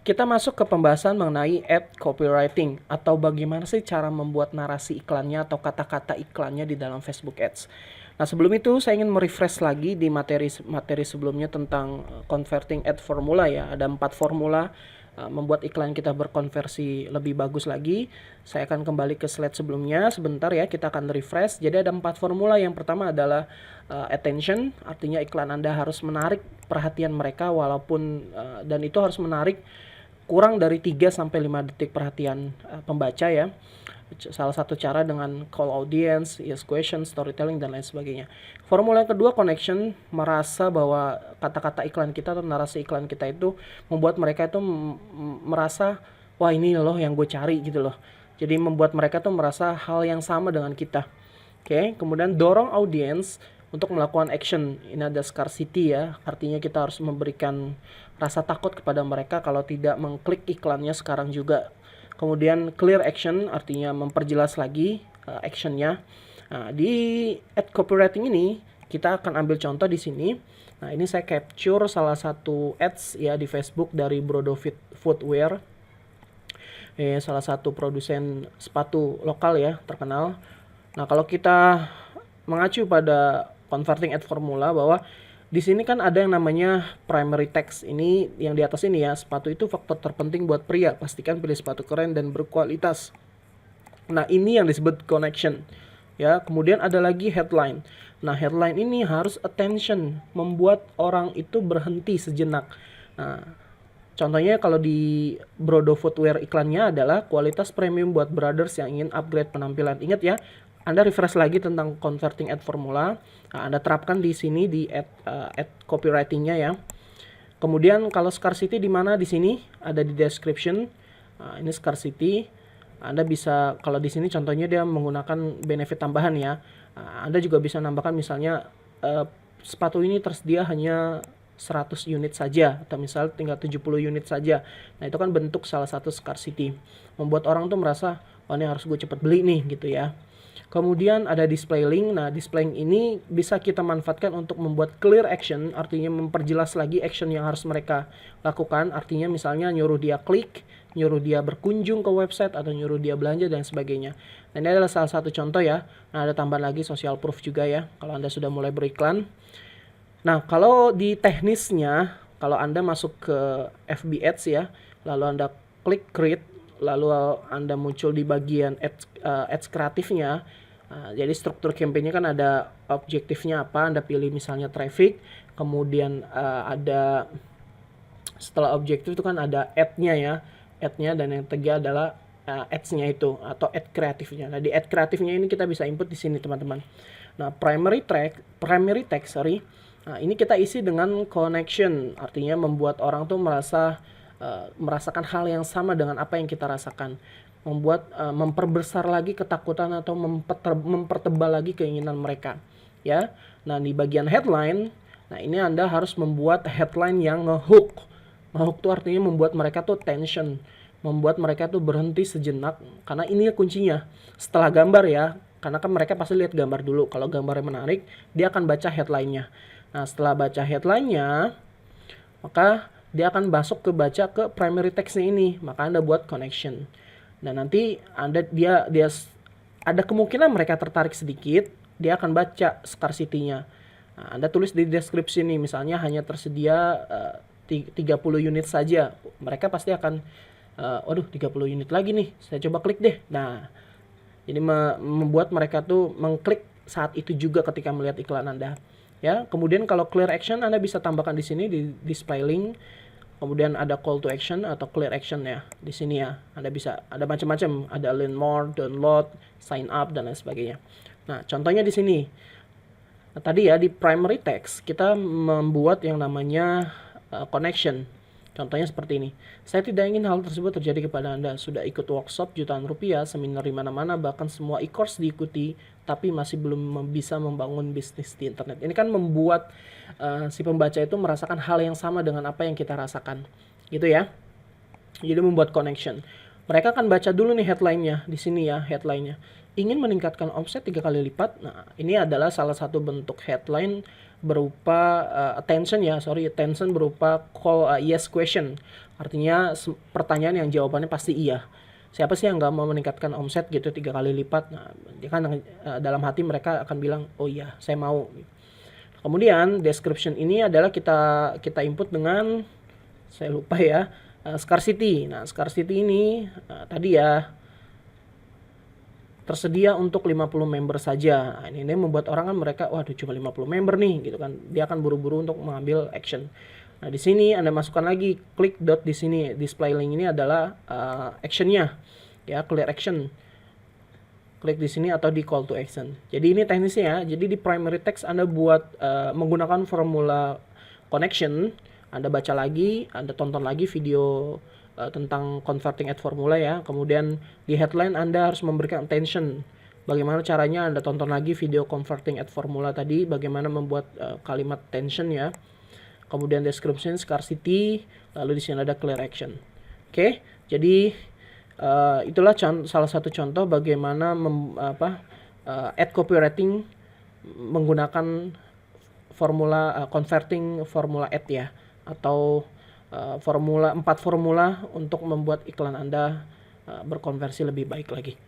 Kita masuk ke pembahasan mengenai ad copywriting atau bagaimana sih cara membuat narasi iklannya atau kata-kata iklannya di dalam Facebook Ads. Nah, sebelum itu saya ingin merefresh lagi di materi sebelumnya tentang converting ad formula ya. Ada 4 formula membuat iklan kita berkonversi lebih bagus lagi. Saya akan kembali ke slide sebelumnya sebentar ya, kita akan refresh. Jadi ada 4 formula. Yang pertama adalah attention, artinya iklan Anda harus menarik perhatian mereka walaupun dan itu harus menarik kurang dari 3 sampai 5 detik perhatian pembaca ya. Salah satu cara dengan call audience, yes question, storytelling dan lain sebagainya. Formula yang kedua connection, merasa bahwa kata-kata iklan kita atau narasi iklan kita itu membuat mereka itu merasa wah ini loh yang gue cari gitu loh. Jadi membuat mereka tuh merasa hal yang sama dengan kita. Oke, kemudian dorong audiens untuk melakukan action. Ini ada scarcity ya, artinya kita harus memberikan rasa takut kepada mereka kalau tidak mengklik iklannya sekarang juga. Kemudian clear action, artinya memperjelas lagi actionnya. Nah, di ad copywriting ini kita akan ambil contoh di sini. Nah, ini saya capture salah satu ads ya di Facebook dari Brodo Footwear. Salah satu produsen sepatu lokal ya, terkenal. Nah, kalau kita mengacu pada converting ad formula bahwa di sini kan ada yang namanya primary text. Ini yang di atas ini ya, sepatu itu faktor terpenting buat pria. Pastikan pilih sepatu keren dan berkualitas. Nah, ini yang disebut connection. Ya, kemudian ada lagi headline. Nah, headline ini harus attention, membuat orang itu berhenti sejenak. Nah, contohnya kalau di Brodo Footwear iklannya adalah kualitas premium buat brothers yang ingin upgrade penampilan. Ingat ya, Anda refresh lagi tentang converting ad formula. Nah, Anda terapkan di sini di ad copywritingnya ya. Kemudian kalau scarcity di mana di sini ada di description. Nah, ini scarcity. Anda bisa kalau di sini contohnya dia menggunakan benefit tambahan ya. Nah, Anda juga bisa nambahkan misalnya sepatu ini tersedia hanya 100 unit saja atau misal tinggal 70 unit saja. Nah, itu kan bentuk salah satu scarcity. Membuat orang tuh merasa, oh ini harus gue cepet beli nih gitu ya. Kemudian ada display link. Nah, display link ini bisa kita manfaatkan untuk membuat clear action, artinya memperjelas lagi action yang harus mereka lakukan. Artinya misalnya nyuruh dia klik, nyuruh dia berkunjung ke website, atau nyuruh dia belanja dan sebagainya. Dan ini adalah salah satu contoh ya. Nah, ada tambahan lagi social proof juga ya, kalau Anda sudah mulai beriklan. Nah, kalau di teknisnya, kalau Anda masuk ke FB Ads ya, lalu Anda klik create, lalu Anda muncul di bagian ads kreatifnya. Jadi struktur campaign-nya kan ada objektifnya apa, Anda pilih misalnya traffic, kemudian ada setelah objektif itu kan ada ad-nya ya, ad-nya, dan yang ketiga adalah ads-nya itu atau ad kreatifnya. Nah, di ad kreatifnya ini kita bisa input di sini teman-teman. Nah, primary text, nah, ini kita isi dengan connection, artinya membuat orang tuh merasakan hal yang sama dengan apa yang kita rasakan. Memperbesar lagi ketakutan atau mempertebal lagi keinginan mereka ya. Nah, di bagian headline, nah ini Anda harus membuat headline yang ngehook. Ngehook tuh artinya membuat mereka tuh tension, membuat mereka tuh berhenti sejenak, karena ini kuncinya setelah gambar ya, karena kan mereka pasti lihat gambar dulu. Kalau gambarnya menarik, dia akan baca headline-nya. Nah, setelah baca headline-nya, maka dia akan masuk ke primary text-nya ini, maka Anda buat connection. Dan nanti dia ada kemungkinan mereka tertarik sedikit, dia akan baca scarcity-nya. Nah, Anda tulis di deskripsi nih, misalnya hanya tersedia 30 unit saja. Mereka pasti akan, waduh 30 unit lagi nih, saya coba klik deh. Nah, jadi membuat mereka tuh mengklik saat itu juga ketika melihat iklan Anda. Ya, kemudian kalau clear action Anda bisa tambahkan di sini di display link. Kemudian ada call to action atau clear action ya di sini ya. Anda bisa ada macam-macam, ada learn more, download, sign up dan lain sebagainya. Nah, contohnya di sini. Nah, tadi ya di primary text kita membuat yang namanya connection. Contohnya seperti ini. Saya tidak ingin hal tersebut terjadi kepada Anda. Sudah ikut workshop jutaan rupiah, seminar di mana-mana, bahkan semua e-course diikuti, tapi masih belum bisa membangun bisnis di internet. Ini kan membuat si pembaca itu merasakan hal yang sama dengan apa yang kita rasakan. Gitu ya. Jadi membuat connection. Mereka akan baca dulu nih headline-nya. Di sini ya headline-nya. Ingin meningkatkan omset 3 kali lipat. Nah, ini adalah salah satu bentuk headline berupa attention berupa call yes question, Artinya pertanyaan yang jawabannya pasti iya. Siapa sih yang nggak mau meningkatkan omset gitu 3 kali lipat? Nah, dia kan dalam hati mereka akan bilang, oh iya, saya mau. Kemudian description ini adalah kita input dengan, saya lupa ya, scarcity. Nah, scarcity ini tadi ya tersedia untuk 50 member saja. Nah, ini membuat orang kan mereka, waduh cuma 50 member nih gitu kan. Dia akan buru-buru untuk mengambil action. Nah, di sini Anda masukkan lagi klik dot di sini. Display link ini adalah actionnya. Ya, clear action. Klik di sini atau di call to action. Jadi ini teknisnya ya. Jadi di primary text Anda buat menggunakan formula connection. Anda baca lagi, Anda tonton lagi video tentang converting at formula ya. Kemudian di headline Anda harus memberikan attention. Bagaimana caranya Anda tonton lagi video converting at formula tadi, bagaimana membuat kalimat tension ya. Kemudian description, scarcity, lalu di sini ada clear action. Oke, jadi itulah salah satu contoh bagaimana ad copywriting menggunakan formula converting formula ad ya, atau 4 formula untuk membuat iklan Anda berkonversi lebih baik lagi.